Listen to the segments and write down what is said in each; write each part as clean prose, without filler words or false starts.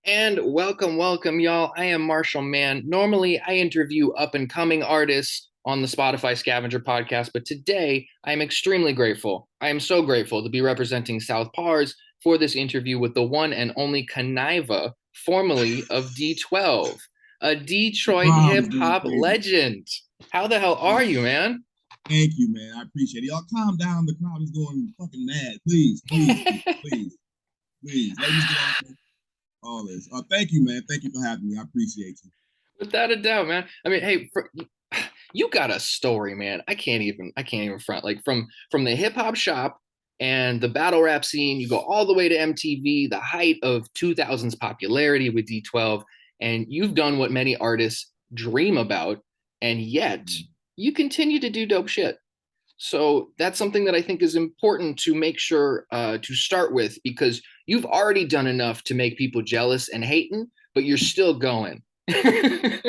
And welcome, y'all. I am Marshall Mann. Normally, I interview up and coming artists on the Spotify Scavenger podcast, but today I am extremely grateful. I am so grateful to be representing Southpawers for this interview with the one and only Kuniva, formerly of D12, a Detroit Crowd hip is going hop crazy. legend. How the hell are you, man? Thank you, man. I appreciate it. Y'all calm down. The crowd is going fucking mad. Please, please, people, please, please. Let me get on all this. Thank you, man. Thank you for having me. I appreciate you. Without a doubt, man. I mean, hey, you got a story, man. I can't even front. Like from the hip hop shop and the battle rap scene, you go all the way to MTV, the height of 2000s popularity with D12, and you've done what many artists dream about, and yet you continue to do dope shit. So that's something that I think is important to make sure to start with because you've already done enough to make people jealous and hating, but you're still going. Yeah,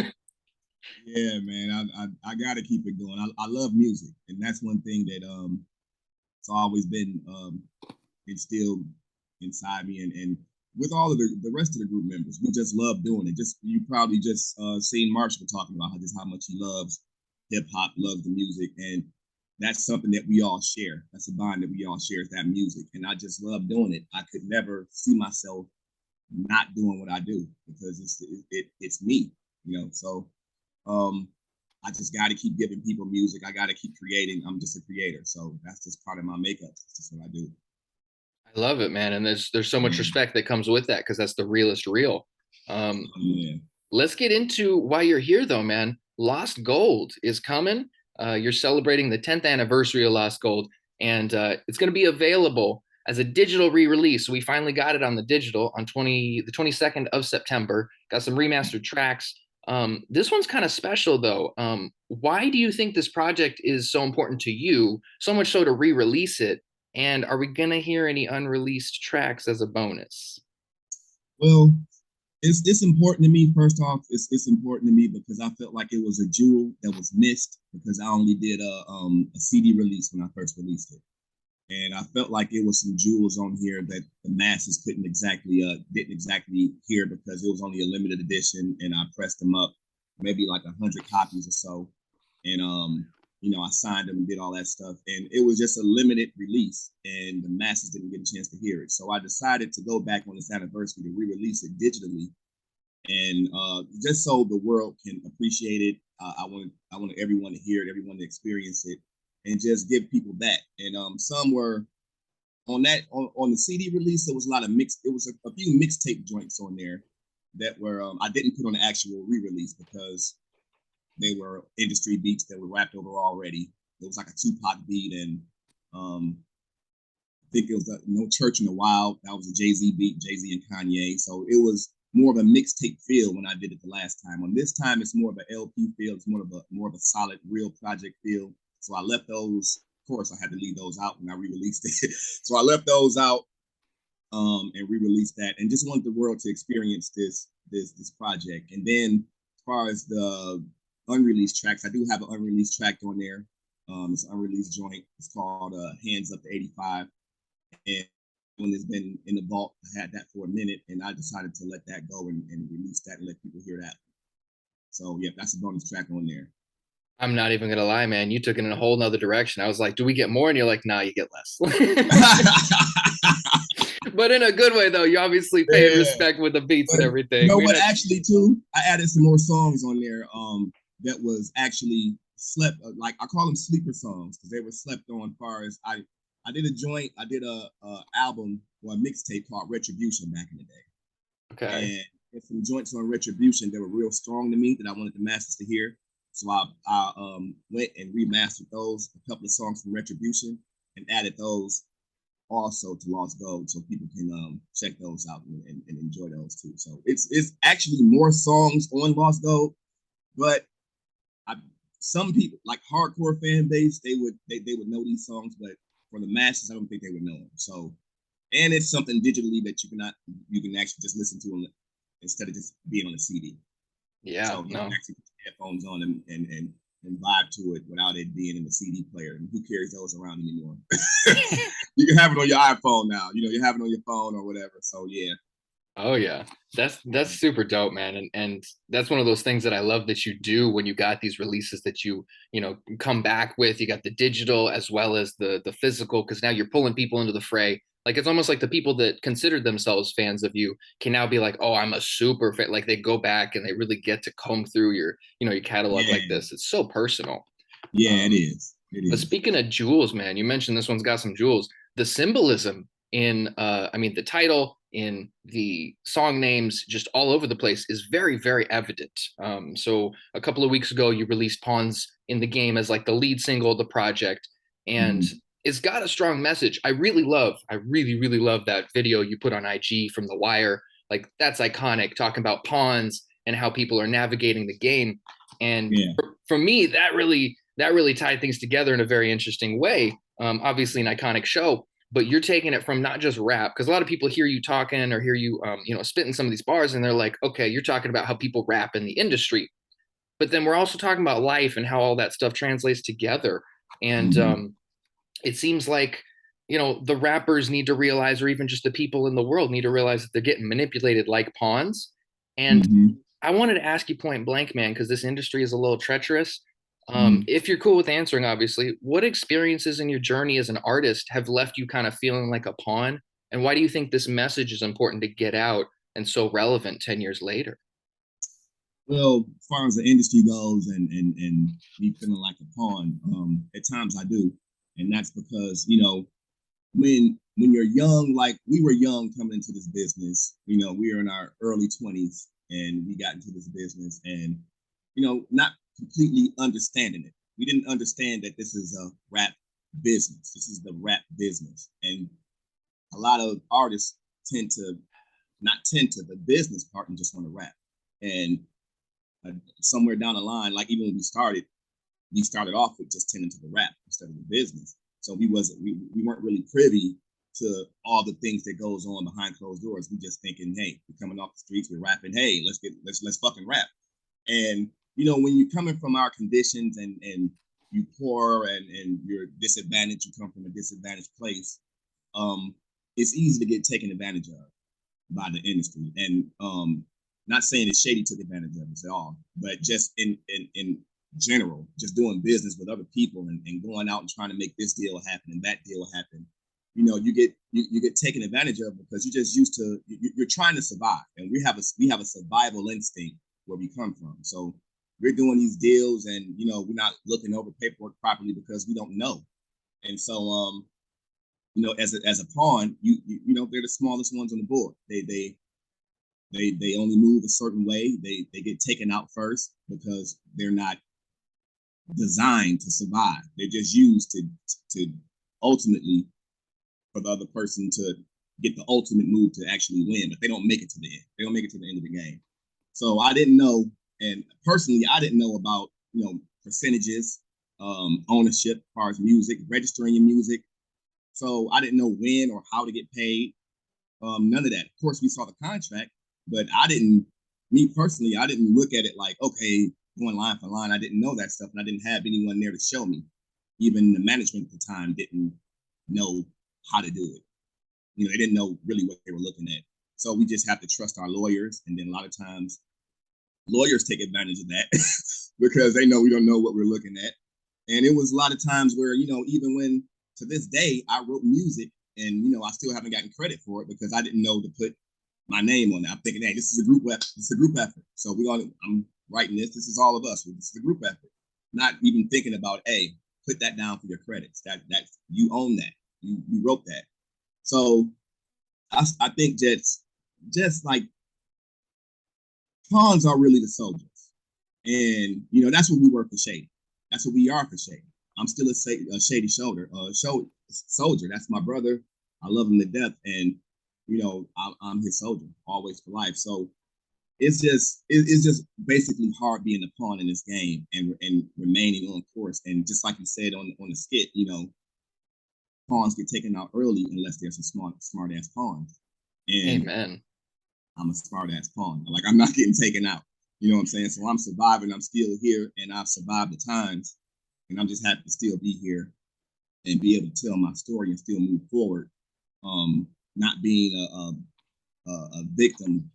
man. I gotta keep it going. I love music, and that's one thing that it's always been instilled inside me, and with all of the rest of the group members, we just love doing it. Just you probably just seen Marshall talking about how much he loves hip hop, loves the music, and that's something that we all share. That's a bond that we all share is that music, and I just love doing it. I could never see myself not doing what I do because it's me, you know. So um, I just got to keep giving people music. I got to keep creating. I'm just a creator, so that's just part of my makeup. It's just what I do. I love it, man. And there's so much Mm. respect that comes with that because that's the realest real. Um, Yeah. let's get into why you're here, though, man. Lost Gold is coming. You're celebrating the 10th anniversary of Lost Gold, and it's going to be available as a digital re-release. So we finally got it on the digital on the 22nd of September. Got some remastered tracks. This one's kind of special, though. Why do you think this project is so important to you? So much so to re-release it. And are we gonna hear any unreleased tracks as a bonus? Well, it's important to me. First off, it's important to me because I felt like it was a jewel that was missed because I only did a CD release when I first released it, and I felt like it was some jewels on here that the masses didn't exactly hear because it was only a limited edition, and I pressed them up maybe like 100 copies or so, and I signed them and did all that stuff, and it was just a limited release, and the masses didn't get a chance to hear it. So I decided to go back on this anniversary to re-release it digitally, and just so the world can appreciate it. I want everyone to hear it, everyone to experience it, and just give people that. And some were on the CD release. There was a lot of mixed. It was a few mixtape joints on there that were I didn't put on the actual re-release because they were industry beats that were rapped over already. It was like a Tupac beat, and I think it was No Church in the Wild. That was a Jay-Z beat, Jay-Z and Kanye. So it was more of a mixtape feel when I did it the last time. On this time, it's more of an LP feel. It's more of a solid, real project feel. So I left those. Of course, I had to leave those out when I re-released it. So I left those out and re-released that, and just wanted the world to experience this project. And then as far as the unreleased tracks, I do have an unreleased track on there. It's an unreleased joint. It's called Hands Up to 85. And when it's been in the vault, I had that for a minute, and I decided to let that go and release that and let people hear that. So yeah, that's a bonus track on there. I'm not even gonna lie, man. You took it in a whole nother direction. I was like, do we get more? And you're like, nah, you get less. But in a good way, though. You obviously paid Yeah, respect with the beats but and you everything. know We what? had Actually, too, I added some more songs on there. That was actually slept like I call them sleeper songs because they were slept on. As far as I did a joint, I did a album or a mixtape called Retribution back in the day, okay. and there's some joints on Retribution that were real strong to me that I wanted the masses to hear. So I went and remastered those, a couple of songs from Retribution, and added those also to Lost Gold, so people can check those out and enjoy those too. So it's actually more songs on Lost Gold, but I, some people like hardcore fan base they would know these songs, but for the masses, I don't think they would know them. So and it's something digitally that you can actually just listen to them instead of just being on a CD. Yeah, So you can no. actually put your headphones on and vibe to it without it being in the CD player. And who carries those around anymore? You can have it on your iPhone now. You have it on your phone or whatever. So yeah. Oh yeah. That's super dope, man. And that's one of those things that I love that you do when you got these releases that you know, come back with. You got the digital as well as the physical, because now you're pulling people into the fray. Like it's almost like the people that considered themselves fans of you can now be like, oh, I'm a super fan. Like they go back and they really get to comb through your, you know, your catalog like Yeah, this. It's so personal. yeah, it Um, is. It but is. speaking of jewels, man, you mentioned this one's got some jewels. The symbolism in, I mean, the title, in the song names, just all over the place, is very, very evident. So a couple of weeks ago, you released "Pawns in the Game" as like the lead single of the project, and Mhm. it's got a strong message. I really, really love that video you put on IG from The Wire. Like that's iconic, talking about pawns and how people are navigating the game. And Yeah. for me, that really tied things together in a very interesting way. Obviously, an iconic show, but you're taking it from not just rap, because a lot of people hear you talking or hear you, you know, spitting some of these bars, and they're like, okay, you're talking about how people rap in the industry, but then we're also talking about life and how all that stuff translates together. And Mhm. it seems like, you know, the rappers need to realize, or even just the people in the world need to realize that they're getting manipulated like pawns. And Mhm. I wanted to ask you point blank, man, because this industry is a little treacherous. Mhm. If you're cool with answering, obviously, what experiences in your journey as an artist have left you kind of feeling like a pawn? And why do you think this message is important to get out and so relevant 10 years later? Well, as far as the industry goes, and me feeling like a pawn, at times I do, and that's because when you're young, like we were young coming into this business, we were in our early 20s and we got into this business, and not completely understanding it. We didn't understand that this is a rap business. This is the rap business, and a lot of artists tend to not tend to the business part and just want to rap. And uh, somewhere down the line, like even when we started off with just tending to the rap instead of the business. So we weren't really privy to all the things that goes on behind closed doors. We just thinking, hey, we're coming off the streets, we're rapping, hey, let's fucking rap. And when you're coming from our conditions, and you poor, and you're disadvantaged, you come from a disadvantaged place, um, it's easy to get taken advantage of by the industry. And not saying that Shady took advantage of us at all, but just in general, just doing business with other people, and going out and trying to make this deal happen and that deal happen. You get taken advantage of because you're just used to you're trying to survive, and we have a survival instinct where we come from. So we're doing these deals, and we're not looking over paperwork properly because we don't know. And so as a pawn, they're the smallest ones on the board. They only move a certain way. They get taken out first because they're not designed to survive. They're just used to ultimately, for the other person to get the ultimate move to actually win, but they don't make it to the end. They don't make it to the end of the game. So I didn't know, and personally, I didn't know about percentages, ownership as far as music, registering your music. So I didn't know when or how to get paid. None of that. Of course, we saw the contract, but I didn't. Me personally, I didn't look at it like, okay, going line for line. I didn't know that stuff, and I didn't have anyone there to show me. Even the management at the time didn't know how to do it. They didn't know really what they were looking at. So we just have to trust our lawyers, and then a lot of times lawyers take advantage of that because they know we don't know what we're looking at. And it was a lot of times where, even when to this day I wrote music, and I still haven't gotten credit for it because I didn't know to put my name on it. I'm thinking, hey, this is a group effort. This is a group effort. So I'm writing this. This is all of us. This is a group effort. Not even thinking about, hey, put that down for your credits. That you own that. You wrote that. So I think just like pawns are really the soldiers. And that's what we were for Shady. That's what we are for Shady. I'm still a Shady soldier. That's my brother. I love him to death, and I'm his soldier, always for life. So it's just basically hard being a pawn in this game, and remaining on course. And just like you said on the skit, pawns get taken out early unless there's some smart ass pawns. And Amen. I'm a smart ass pawn. Like, I'm not getting taken out. You know what I'm saying? So I'm surviving. I'm still here, and I've survived the times, and I'm just happy to still be here and be able to tell my story and still move forward. Not being a victim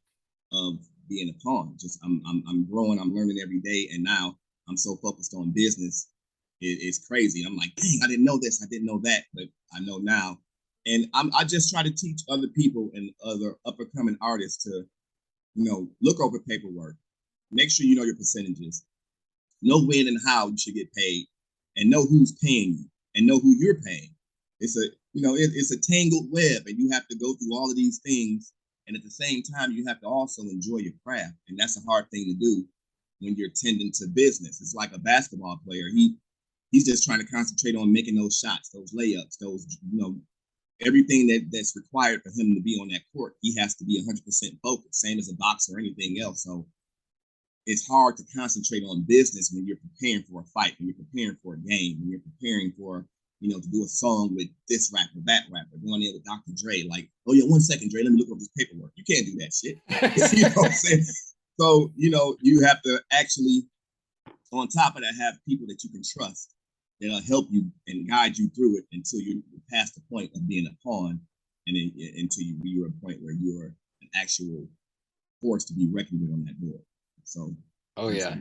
of being a pawn. Just I'm growing, I'm learning every day, and now I'm so focused on business. It's crazy. I'm like, dang, I didn't know this, I didn't know that, but I know now. And I just try to teach other people and other up and coming artists to, look over paperwork, make sure you know your percentages, know when and how you should get paid, and know who's paying you, and know who you're paying. It's a it's a tangled web, and you have to go through all of these things. And at the same time, you have to also enjoy your craft, and that's a hard thing to do when you're tending to business. It's like a basketball player. He's just trying to concentrate on making those shots, those layups, those everything that's required for him to be on that court. He has to be 100% focused, same as a boxer or anything else. So it's hard to concentrate on business when you're preparing for a fight, when you're preparing for a game, when you're preparing for, to do a song with this rapper, that rapper, going in with Dr. Dre. Like, oh yeah, 1 second, Dre, let me look up this paperwork. You can't do that shit. You know what I'm saying? So, you have to actually, on top of that, have people that you can trust that'll help you and guide you through it until you're past the point of being a pawn, and then, until you're at a point where you're an actual force to be reckoned with on that board. So, oh yeah,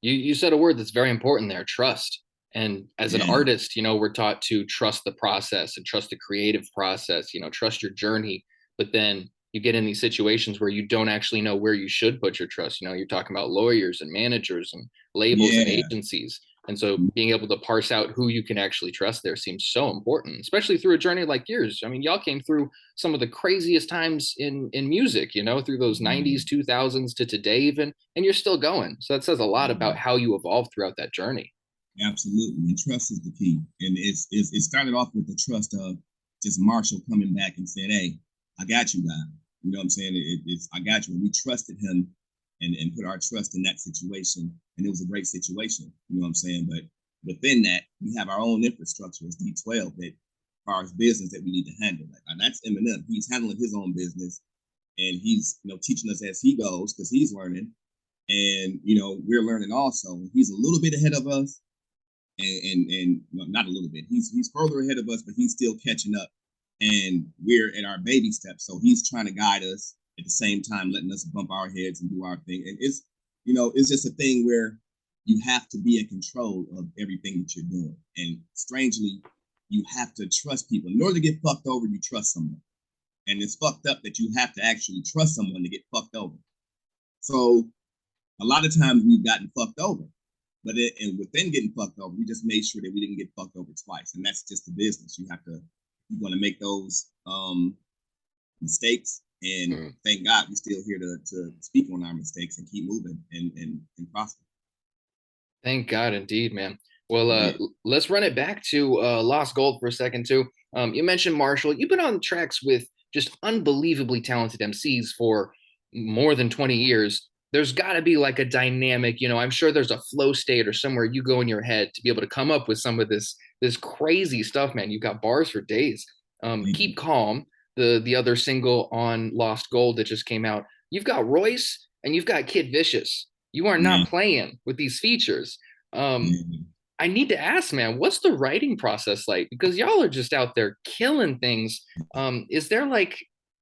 you said a word that's very important there: trust. And as an artist, we're taught to trust the process and trust the creative process. Trust your journey. But then you get in these situations where you don't actually know where you should put your trust. You're talking about lawyers and managers and labels and agencies. And so being able to parse out who you can actually trust there seems so important, especially through a journey like yours. I mean, y'all came through some of the craziest times in music, through those 90s, 2000s to today even, and you're still going. So that says a lot about how you evolved throughout that journey. Absolutely, and trust is the key. And it started off with the trust of just Marshall coming back and saying, "Hey, I got you, guy." You know what I'm saying? It's I got you. And we trusted him and put our trust in that situation, and it was a great situation. You know what I'm saying? But within that, we have our own infrastructure as D12 that, as far as business, that we need to handle. Like, that's Eminem. He's handling his own business, and he's teaching us as he goes because he's learning, and we're learning also. He's a little bit ahead of us. And not a little bit. He's further ahead of us, but he's still catching up, and we're in our baby steps. So he's trying to guide us at the same time, letting us bump our heads and do our thing. And it's just a thing where you have to be in control of everything that you're doing. And strangely, you have to trust people. In order to get fucked over, you trust someone. And it's fucked up that you have to actually trust someone to get fucked over. So a lot of times we've gotten fucked over. But within getting fucked over, we just made sure that we didn't get fucked over twice. And that's just the business. You're going to make those mistakes. And thank God we're still here to speak on our mistakes and keep moving and prosper. Thank God, indeed, man. Well, let's run it back to Lost Gold for a second, too. You mentioned Marshall. You've been on tracks with just unbelievably talented MCs for more than 20 years. There's got to be like a dynamic, I'm sure there's a flow state or somewhere you go in your head to be able to come up with some of this crazy stuff, man. You've got bars for days. Keep Calm, the other single on Lost Gold that just came out. You've got Royce and you've got Kid Vicious. You are not playing with these features. I need to ask, man, what's the writing process like? Because y'all are just out there killing things. Is there like,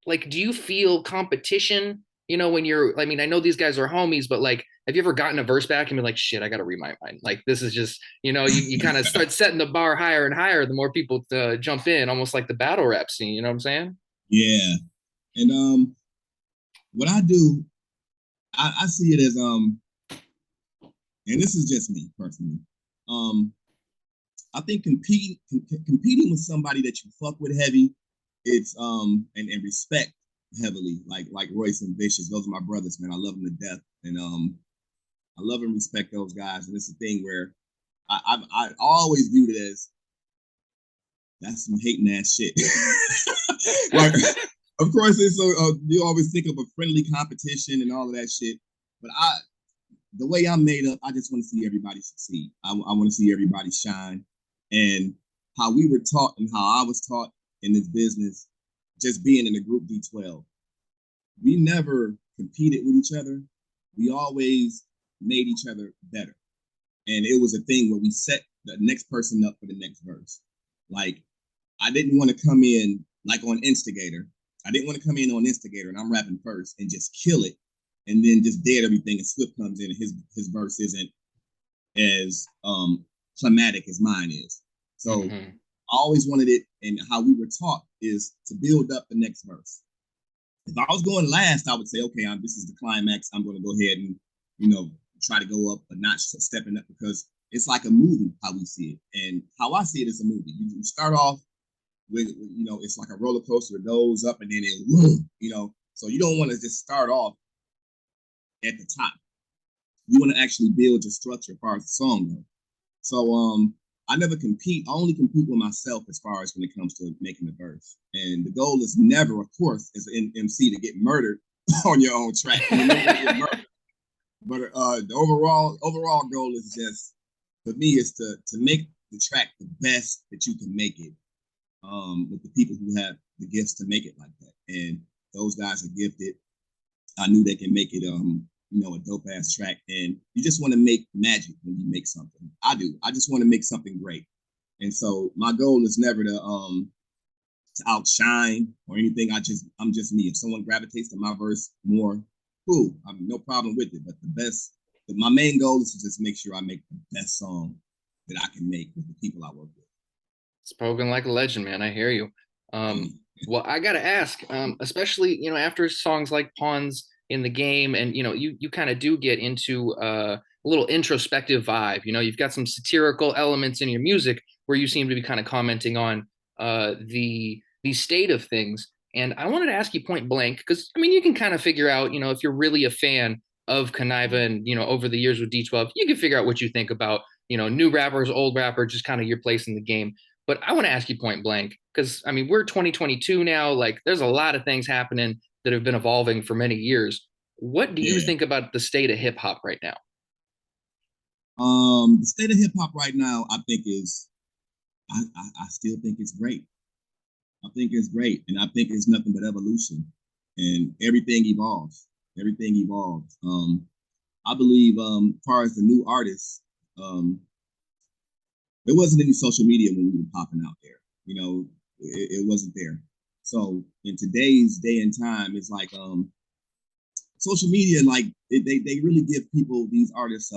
do you feel competition? When I know these guys are homies, but like, have you ever gotten a verse back and been like, shit, I got to read my mind? Like, this is just, you kind of start setting the bar higher and higher the more people jump in, almost like the battle rap scene. You know what I'm saying? Yeah. And what I do, I see it as, and this is just me personally. I think competing with somebody that you fuck with heavy, it's and respect heavily, like Royce and Vicious. Those are my brothers, man. I love them to death, and I love and respect those guys. And it's a thing where I always viewed it as that's some hating ass shit. Like, of course, it's you always think of a friendly competition and all of that shit, but the way I'm made up, I just want to see everybody succeed. I want to see everybody shine, and how we were taught and how I was taught in this business. Just being in the group D12, we never competed with each other. We always made each other better. And it was a thing where we set the next person up for the next verse. Like, I didn't want to come in like on Instigator I didn't want to come in on instigator and I'm rapping first and just kill it and then just dead everything. And Swift comes in and his verse isn't as climatic as mine is. So I always wanted it, and how we were taught is to build up the next verse. If I was going last, I would say, okay, this is the climax. I'm going to go ahead and, try to go up a notch, stepping up, because it's like a movie, how we see it. And how I see it is a movie. You start off with, it's like a roller coaster. It goes up and then it, so you don't want to just start off at the top. You want to actually build your structure as far as the song goes. So I never compete. I only compete with myself as far as when it comes to making a verse. And the goal is never, of course, as an MC, to get murdered on your own track. You're never gonna get murdered. But the overall goal is just, for me, is to make the track the best that you can make it, with the people who have the gifts to make it like that. And those guys are gifted. I knew they can make it a dope ass track. And you just want to make magic when you make something. I do. I just want to make something great. And so my goal is never to outshine or anything. I'm just me. If someone gravitates to my verse more, cool. I'm no problem with it. But my main goal is to just make sure I make the best song that I can make with the people I work with. Spoken like a legend, man. I hear you. Well, I gotta ask, especially after songs like Pawns in the Game, and you kind of do get into a little introspective vibe. You've got some satirical elements in your music where you seem to be kind of commenting on the state of things. And I wanted to ask you point blank, because you can kind of figure out, if you're really a fan of Kuniva and over the years with D12, you can figure out what you think about new rappers, old rapper, just kind of your place in the game. But I want to ask you point blank, because we're 2022 now. Like, there's a lot of things happening that have been evolving for many years. What do you think about the state of hip hop right now? The state of hip hop right now, I think I still think it's great. I think it's great, and I think it's nothing but evolution, and everything evolves. Everything evolves. I believe, as far as the new artists, there wasn't any social media when we were popping out there. It wasn't there. So in today's day and time, it's like social media, like they really give people, these artists,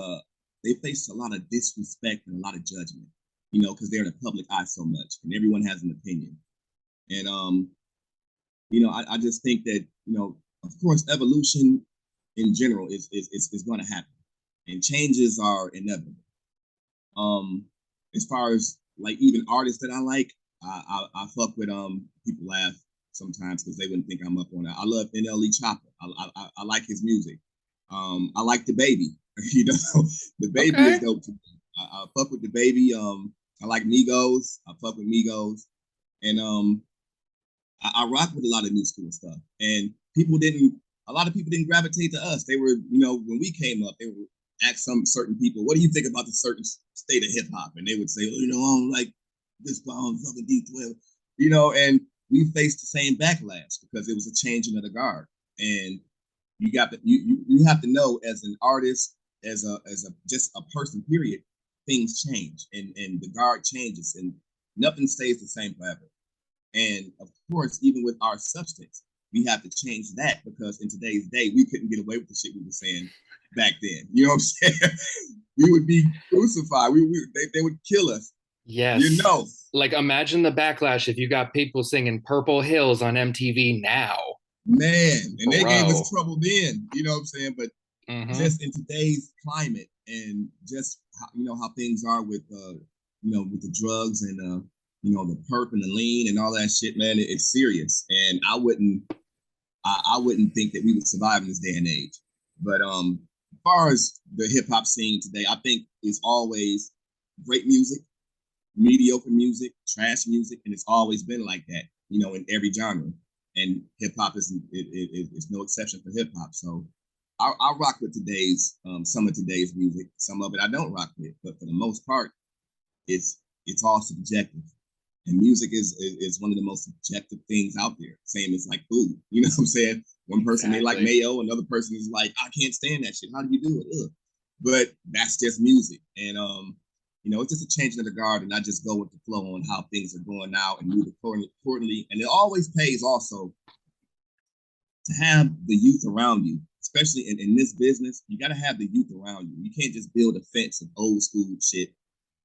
they face a lot of disrespect and a lot of judgment, because they're in the public eye so much, and everyone has an opinion. And I just think that of course, evolution in general is going to happen, and changes are inevitable. As far as like even artists that I like, I fuck with people laugh sometimes because they wouldn't think I'm up on that. I love NLE Chopper. I like his music. I like the baby. The baby is dope to me. I fuck with the baby. I like Migos. I fuck with Migos, and I rock with a lot of new school stuff. And a lot of people didn't gravitate to us. They were, when we came up, they would ask some certain people, what do you think about the certain state of hip hop? And they would say, I don't like this fucking D12, and we faced the same backlash because it was a changing of the guard. And you have to know, as an artist, as a just a person, period, things change and the guard changes and nothing stays the same forever. And of course, even with our substance, we have to change that, because in today's day, we couldn't get away with the shit we were saying back then. You know what I'm saying? We would be crucified. They would kill us. Yes. Like, imagine the backlash if you got people singing Purple Hills on MTV now. Man, and they gave us trouble then. You know what I'm saying? But just in today's climate, and just how things are with with the drugs and the perp and the lean and all that shit, man, it's serious. And I wouldn't think that we would survive in this day and age. But as far as the hip hop scene today, I think it's always great music, mediocre music, trash music, and it's always been like that, in every genre. And hip hop is no exception for hip hop. So I rock with some of today's music. Some of it I don't rock with, but for the most part, it's all subjective. And music is one of the most subjective things out there. Same as like food. You know what I'm saying? One person may like mayo, another person is like, I can't stand that shit. How do you do it? Ugh. But that's just music. And it's just a changing of the guard, and I just go with the flow on how things are going now and move accordingly. And it always pays also to have the youth around you, especially in this business, you got to have the youth around you. You can't just build a fence of old school shit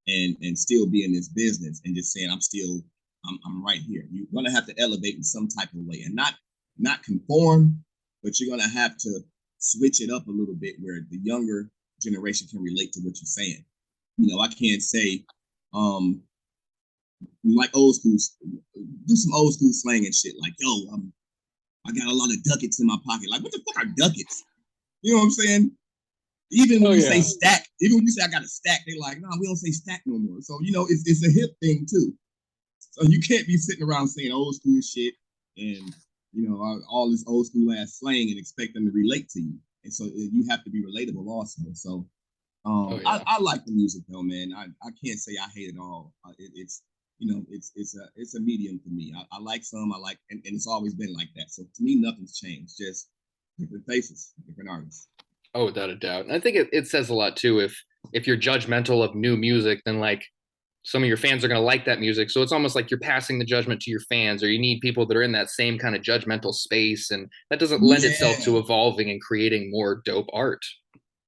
and still be in this business and just saying I'm right here. You're gonna have to elevate in some type of way and not conform, but you're gonna have to switch it up a little bit where the younger generation can relate to what you're saying. I can't say like old school, do some old school slang and shit like, yo, I got a lot of ducats in my pocket. Like, what the fuck are ducats? You know what I'm saying? Even when you say stack, even when you say I got a stack, they like, nah, we don't say stack no more. So, it's a hip thing too. So you can't be sitting around saying old school shit and, all this old school ass slang and expect them to relate to you. And so you have to be relatable also. So I like the music though, man. I can't say I hate it all. It's a medium for me. I like some, I like, and it's always been like that. So to me, nothing's changed. Just different faces, different artists. Oh, without a doubt. And I think it says a lot too. If you're judgmental of new music, then like some of your fans are going to like that music. So it's almost like you're passing the judgment to your fans, or you need people that are in that same kind of judgmental space. And that doesn't lend itself to evolving and creating more dope art.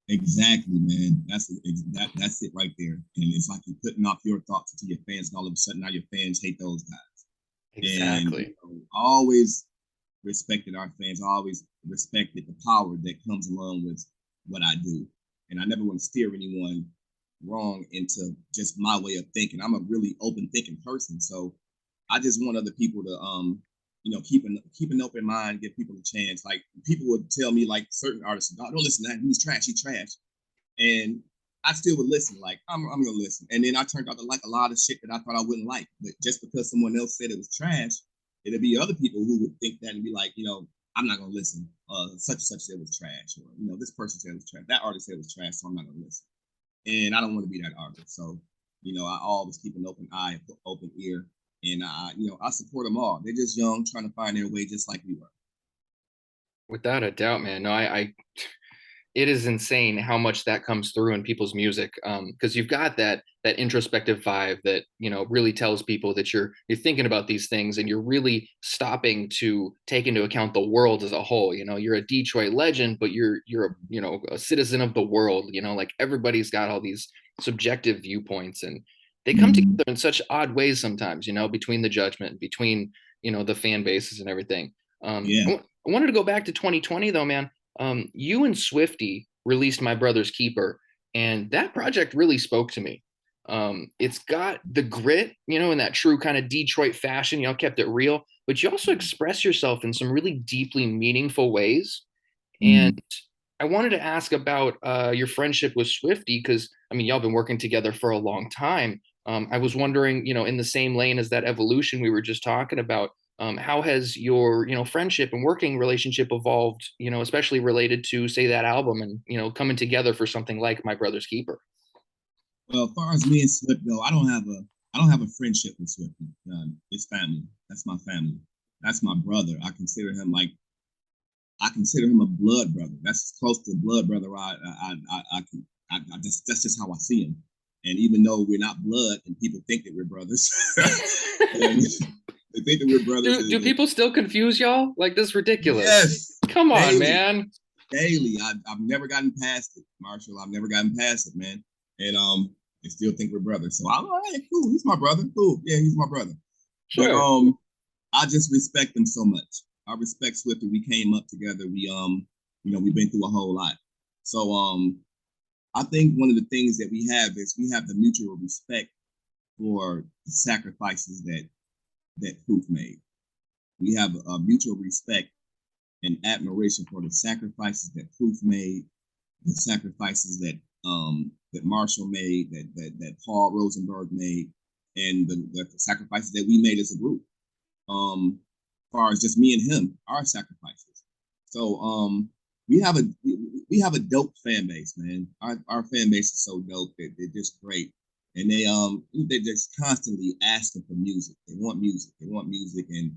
Exactly, man. That's it right there. And it's like you're putting off your thoughts to your fans, and all of a sudden now your fans hate those guys. Exactly. And I always respected our fans. I always respected the power that comes along with what I do. And I never want to steer anyone wrong into just my way of thinking. I'm a really open thinking person. So I just want other people to keep an open mind, give people a chance. Like people would tell me, like certain artists, don't listen to that. He's trash. And I still would listen. Like I'm gonna listen. And then I turned out to like a lot of shit that I thought I wouldn't like. But just because someone else said it was trash, it'd be other people who would think that and be like, I'm not gonna listen. Such and such said it was trash, or this person said it was trash. That artist said it was trash, so I'm not gonna listen. And I don't want to be that artist. So, I always keep an open eye, open ear, and I support them all. They're just young, trying to find their way, just like we were. Without a doubt, man. No, it is insane how much that comes through in people's music. Because you've got that introspective vibe that really tells people that you're thinking about these things and you're really stopping to take into account the world as a whole. You're a Detroit legend, but you're a citizen of the world. Like everybody's got all these subjective viewpoints, and they come together in such odd ways sometimes. Between the judgment, between the fan bases and everything. Yeah. I wanted to go back to 2020 though, man. You and Swifty released My Brother's Keeper, and that project really spoke to me. It's got the grit, in that true kind of Detroit fashion, kept it real, but you also express yourself in some really deeply meaningful ways. And I wanted to ask about your friendship with Swifty, because I mean, y'all been working together for a long time. I was wondering, in the same lane as that evolution we were just talking about, how has your friendship and working relationship evolved, especially related to say that album and coming together for something like My Brother's Keeper? Well, as far as me and Swift go, I don't have a friendship with Swift. It's family. That's my family. That's my brother. I consider him a blood brother. That's as close to a blood brother that's just how I see him. And even though we're not blood and people think that we're brothers, they think that we're brothers. Do people still confuse y'all? Like, this is ridiculous. Yes. Come on, man. Daily. I've never gotten past it, Marshall. I've never gotten past it, man. And they still think we're brothers. So I'm like, hey, cool. He's my brother. Cool. Yeah, he's my brother. Sure. But I just respect him so much. I respect Swifty. We came up together. We've been through a whole lot. So I think one of the things that we have is we have the mutual respect for the sacrifices that Proof made. We have a mutual respect and admiration for the sacrifices that Proof made, the sacrifices that Marshall made, that Paul Rosenberg made, and the sacrifices that we made as a group. As far as just me and him, our sacrifices. So we have a dope fan base, man. Our fan base is so dope. They're just great. And they're just constantly asking for music. They want music. And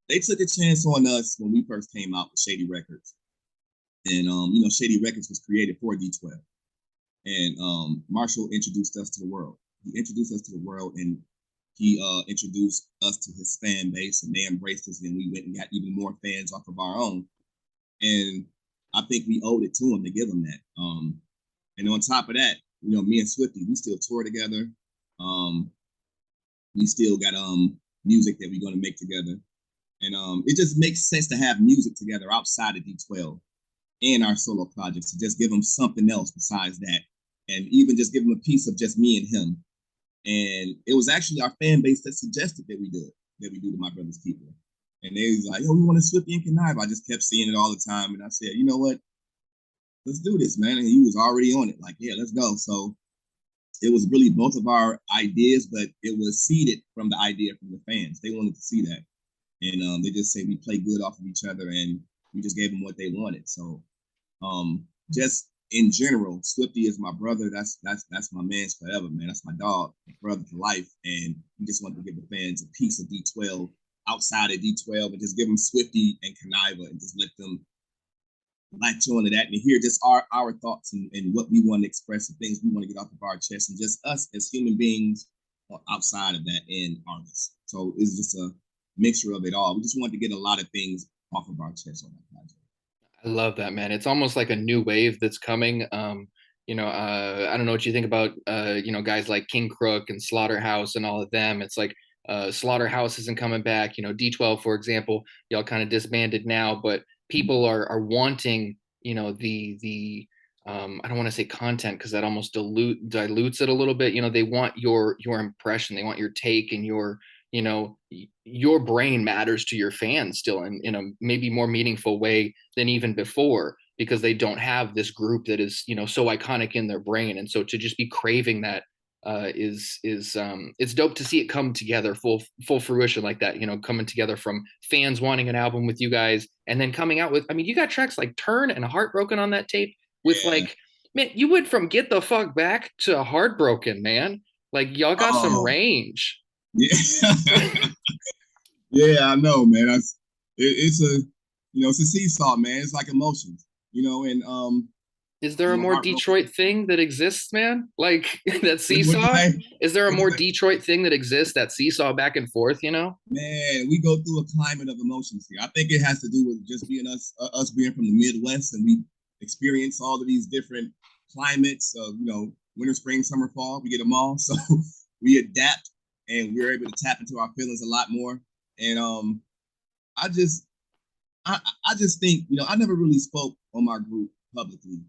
they took a chance on us when we first came out with Shady Records. And Shady Records was created for D12. And Marshall introduced us to the world. He introduced us to the world, and he introduced us to his fan base, and they embraced us, and we went and got even more fans off of our own. And I think we owed it to him to give him that. And on top of that, me and Swifty, we still tour together. Um, we still got music that we're gonna make together. And it just makes sense to have music together outside of D12 and our solo projects to just give them something else besides that. And even just give them a piece of just me and him. And it was actually our fan base that suggested that we do it, that we do to My Brother's Keeper. And they was like, yo, we want to Swifty and Kuniva. I just kept seeing it all the time. And I said, you know what? Let's do this, man. And he was already on it. Like, yeah, let's go. So it was really both of our ideas, but it was seeded from the idea from the fans. They wanted to see that. And they just say we play good off of each other, and we just gave them what they wanted. So just in general, Swifty is my brother. That's my man's forever, man. That's my dog, my brother for life. And we just want to give the fans a piece of D12 outside of D12 and just give them Swifty and Kuniva and just let them latch on to that and hear just our thoughts and what we want to express and things we want to get off of our chest and just us as human beings outside of that and artists. So it's just a mixture of it all. We just wanted to get a lot of things off of our chest on that project. I love that, man. It's almost like a new wave that's coming. I don't know what you think about, guys like King Crook and Slaughterhouse and all of them. It's like Slaughterhouse isn't coming back. D12, for example, y'all kind of disbanded now, but people are wanting, I don't want to say content because that almost dilutes it a little bit. They want your impression, they want your take and your brain matters to your fans still in a maybe more meaningful way than even before because they don't have this group that is so iconic in their brain, and so to just be craving that is it's dope to see it come together full fruition like that, coming together from fans wanting an album with you guys and then coming out with, I mean, you got tracks like Turn and Heartbroken on that tape with Yeah. like, man, you went from Get the Fuck Back to Heartbroken, man. Like y'all got some Oh, range. yeah. Yeah, I know, man. It's a it's a seesaw, man. It's like emotions, and Is there a more heartbroken. Detroit thing that exists, man? Like that What'd you seesaw? say? Is there a What'd you more say? Detroit thing that exists, that seesaw back and forth? Man, we go through a climate of emotions here. I think it has to do with just being us being from the Midwest, and we experience all of these different climates of winter, spring, summer, fall. We get them all, so we adapt, and we're able to tap into our feelings a lot more. And I just I just think I never really spoke on my group publicly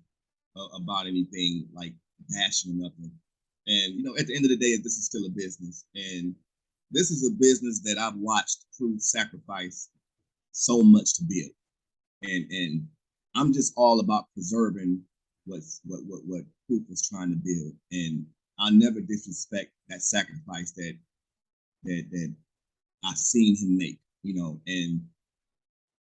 about anything like bashing or nothing. And at the end of the day, this is still a business, and this is a business that I've watched crews sacrifice so much to build, and I'm just all about preserving what Proof was trying to build, and I never disrespect that sacrifice that I've seen him make, and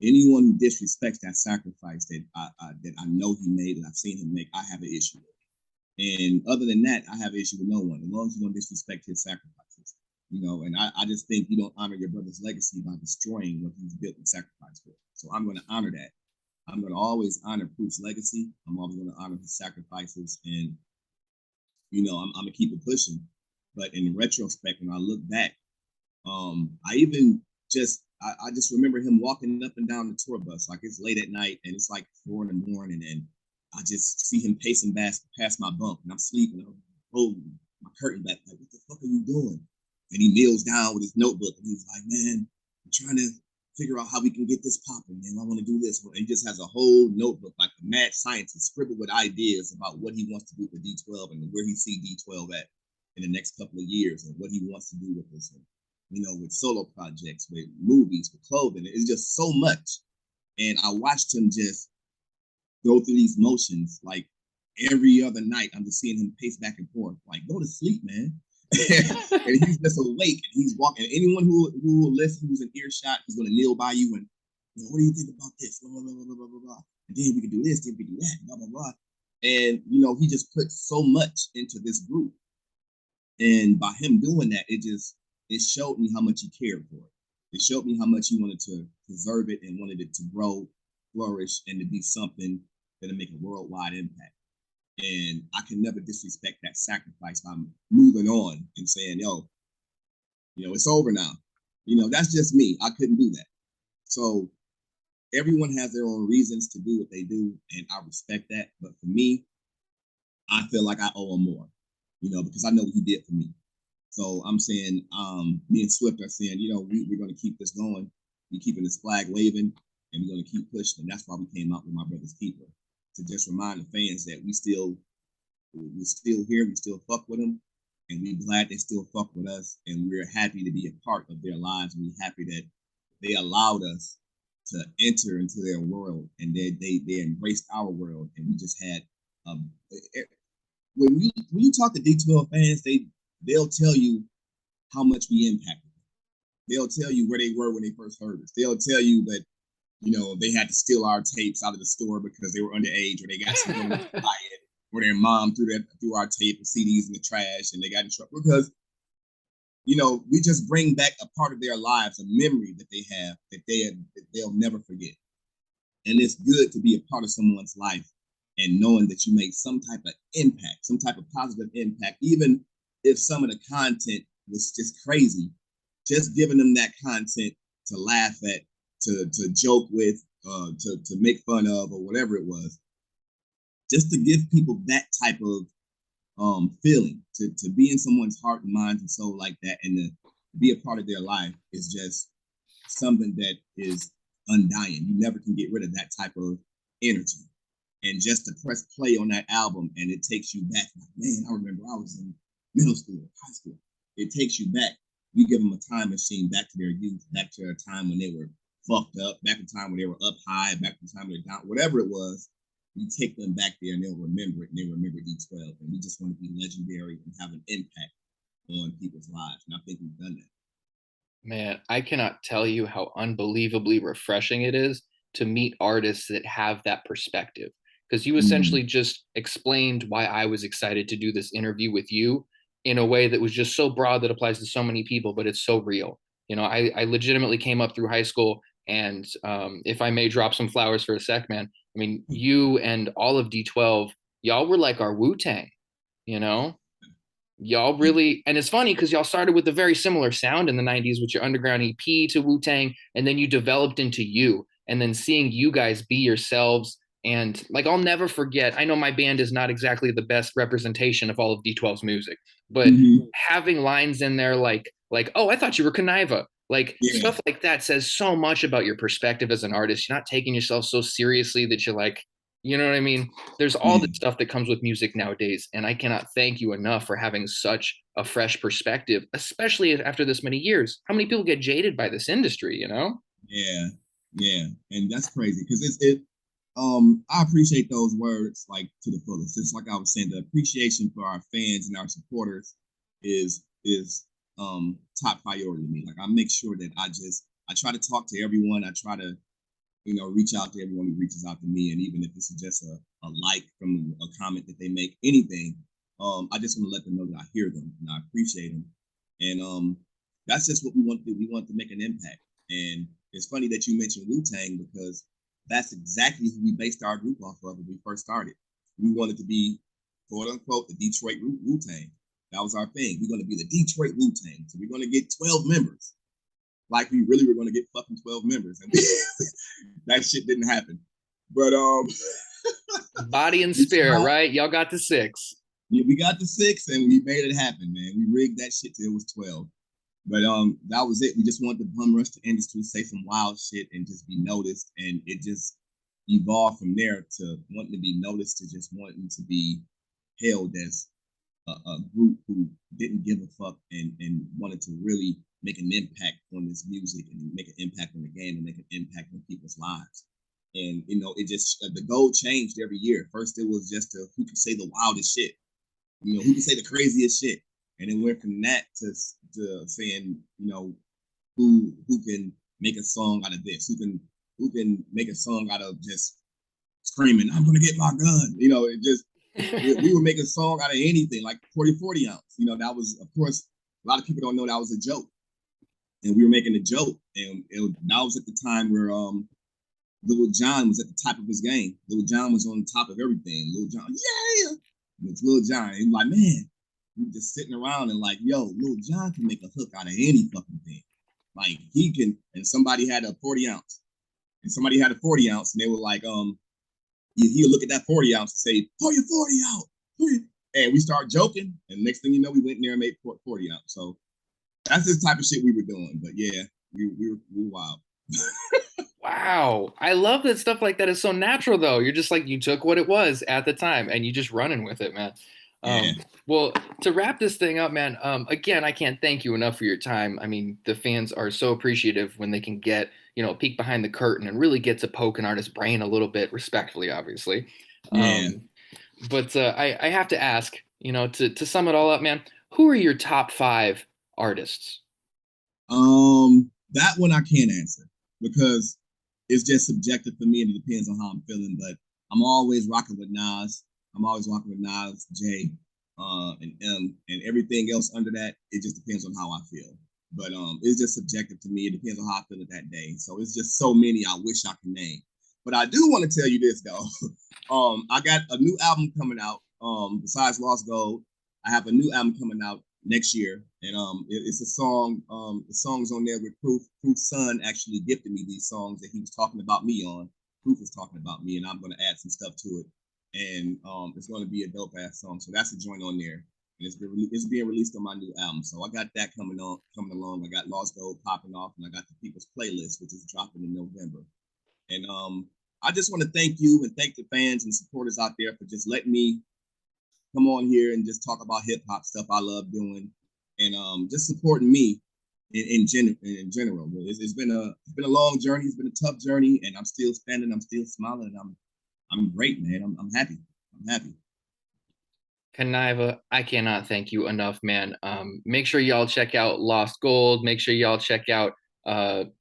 anyone who disrespects that sacrifice that I know he made and I've seen him make, I have an issue with. And other than that, I have an issue with no one, as long as you don't disrespect his sacrifices. And I just think you don't honor your brother's legacy by destroying what he's built and sacrificed for. So I'm going to honor that. I'm going to always honor Proof's legacy. I'm always going to honor his sacrifices. And, I'm going to keep it pushing. But in retrospect, when I look back, I even I just remember him walking up and down the tour bus. Like it's late at night and it's like 4 a.m. and I just see him pacing past my bunk and I'm sleeping. I'm holding my curtain back, like, what the fuck are you doing? And he kneels down with his notebook and he's like, man, I'm trying to figure out how we can get this popping, man. I want to do this. And he just has a whole notebook, like a mad scientist, scribbled with ideas about what he wants to do for D12 and where he see D12 at in the next couple of years and what he wants to do with this. And, with solo projects, with movies, with clothing. It's just so much. And I watched him just go through these motions like every other night. I'm just seeing him pace back and forth, like, go to sleep, man. And he's just awake and he's walking. Anyone who will listen, who's in earshot, he's going to kneel by you and, what do you think about this? Blah, blah, blah, blah, blah, blah. And then we can do this, then we can do that, blah, blah, blah. And, he just put so much into this group. And by him doing that, it showed me how much he cared for it. It showed me how much he wanted to preserve it and wanted it to grow, flourish, and to be something that'll make a worldwide impact. And I can never disrespect that sacrifice by moving on and saying, yo, it's over now. That's just me. I couldn't do that. So everyone has their own reasons to do what they do, and I respect that. But for me, I feel like I owe him more, because I know what he did for me. So I'm saying, me and Swift are saying, we're going to keep this going. We're keeping this flag waving, and we're going to keep pushing. And that's why we came out with My Brother's Keeper, to just remind the fans that we're still here, we still fuck with them, and we're glad they still fuck with us, and we're happy to be a part of their lives, and we're happy that they allowed us to enter into their world, and they embraced our world, and we just had when you talk to D12 fans, they'll tell you how much we impacted them. They'll tell you where they were when they first heard us. They'll tell you that they had to steal our tapes out of the store because they were underage, or they got someone to buy it, or their mom threw our tape and CDs in the trash, and they got in trouble because we just bring back a part of their lives, a memory that they have that they'll never forget. And it's good to be a part of someone's life and knowing that you made some type of impact, some type of positive impact, even if some of the content was just crazy, just giving them that content to laugh at, to joke with, to make fun of, or whatever it was, just to give people that type of feeling, to be in someone's heart and mind and soul like that, and to be a part of their life is just something that is undying. You never can get rid of that type of energy. And just to press play on that album, and it takes you back. Like, man, I remember I was in middle school, high school. It takes you back. We give them a time machine back to their youth, back to a time when they were fucked up, back to a time when they were up high, back to a time when they were down, whatever it was. We take them back there, and they'll remember it, and they remember D12. And we just want to be legendary and have an impact on people's lives. And I think we've done that. Man, I cannot tell you how unbelievably refreshing it is to meet artists that have that perspective. Because you essentially just explained why I was excited to do this interview with you in a way that was just so broad that applies to so many people, but it's so real. I legitimately came up through high school, and if I may drop some flowers for a sec, man, I mean, you and all of D12, y'all were like our WuTang, you know? Y'all really, and it's funny because y'all started with a very similar sound in the 90s with your underground EP to WuTang, and then you developed into you, and then seeing you guys be yourselves. And like, I'll never forget, I know my band is not exactly the best representation of all of D12's music, but having lines in there like, oh, I thought you were Kuniva. Like stuff like that says so much about your perspective as an artist. You're not taking yourself so seriously that you're like, you know what I mean? There's all this stuff that comes with music nowadays, and I cannot thank you enough for having such a fresh perspective, especially after this many years. How many people get jaded by this industry, Yeah, and that's crazy because I appreciate those words like to the fullest. It's like I was saying, the appreciation for our fans and our supporters is top priority to me. Like, I make sure that I try to talk to everyone. I try to reach out to everyone who reaches out to me. And even if this is just a like from a comment that they make, anything, I just want to let them know that I hear them and I appreciate them. And that's just what we want to do. We want to make an impact. And it's funny that you mentioned WuTang, because that's exactly who we based our group off of when we first started. We wanted to be, quote unquote, the Detroit WuTang. That was our thing. We're going to be the Detroit WuTang. So we're going to get 12 members. Like we really were going to get fucking 12 members. And that shit didn't happen. But body and spirit, right? Y'all got the 6. Yeah, we got the 6 and we made it happen, man. We rigged that shit till it was 12. But that was it. We just wanted to bum rush the industry, say some wild shit, and just be noticed. And it just evolved from there to wanting to be noticed, to just wanting to be held as a group who didn't give a fuck and wanted to really make an impact on this music and make an impact on the game and make an impact on people's lives. And it just the goal changed every year. First, it was just who can say the wildest shit, who can say the craziest shit, and it went from that to saying, who can make a song out of this, who can make a song out of just screaming, "I'm gonna get my gun," it just. We would make a song out of anything, like 40 ounce. That was, of course, a lot of people don't know that was a joke. And we were making a joke. And that was at the time where Lil Jon was at the top of his game. Lil Jon was on top of everything. Lil Jon, yeah! It's Lil Jon. And like, man, we were just sitting around and like, yo, Lil Jon can make a hook out of any fucking thing. Like, he can, and somebody had a 40 ounce. and somebody had a 40 ounce, and they were like, he'll look at that 40 ounce and say, "Pour your 40 out." And we start joking, and next thing you know, we went in there and made 40 ounce. So that's the type of shit we were doing. But yeah, we were wild. Wow. I love that stuff like that is so natural though. You're just like you took what it was at the time and you just running with it, man. Yeah, Well, to wrap this thing up, man, again, I can't thank you enough for your time. I mean, the fans are so appreciative when they can get, a peek behind the curtain and really get to poke an artist's brain a little bit, respectfully, obviously. yeah. But I have to ask, to sum it all up, man, who are your top 5 artists? That one I can't answer because it's just subjective for me, and it depends on how I'm feeling. But I'm always rocking with Nas. I'm always rocking with Nas, J, and M, and everything else under that. It just depends on how I feel. But it's just subjective to me. It depends on how I feel at that day. So it's just so many I wish I could name. But I do want to tell you this though. I got a new album coming out. Besides Lost Gold, I have a new album coming out next year, and it's a song. The songs on there with Proof. Proof's son actually gifted me these songs that he was talking about me on. Proof was talking about me, and I'm going to add some stuff to it, and it's going to be a dope ass song. So that's a joint on there, and it's being released on my new album. So I got that coming along. I got Lost Gold popping off, and I got the People's Playlist, which is dropping in November. And I just want to thank you and thank the fans and supporters out there for just letting me come on here and just talk about hip hop stuff I love doing, and just supporting me in general. It's been a long journey. It's been a tough journey, and I'm still standing. I'm still smiling. And I'm great, man. I'm happy. I'm happy. Kuniva, I cannot thank you enough, man. Make sure y'all check out Lost Gold. Make sure y'all check out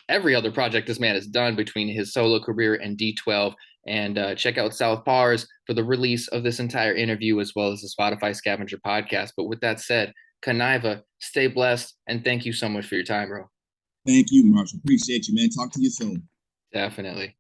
every other project this man has done between his solo career and D12. And check out Southpawers for the release of this entire interview, as well as the Spotify Scavenger podcast. But with that said, Kuniva, stay blessed, and thank you so much for your time, bro. Thank you, Marshall. Appreciate you, man. Talk to you soon. Definitely.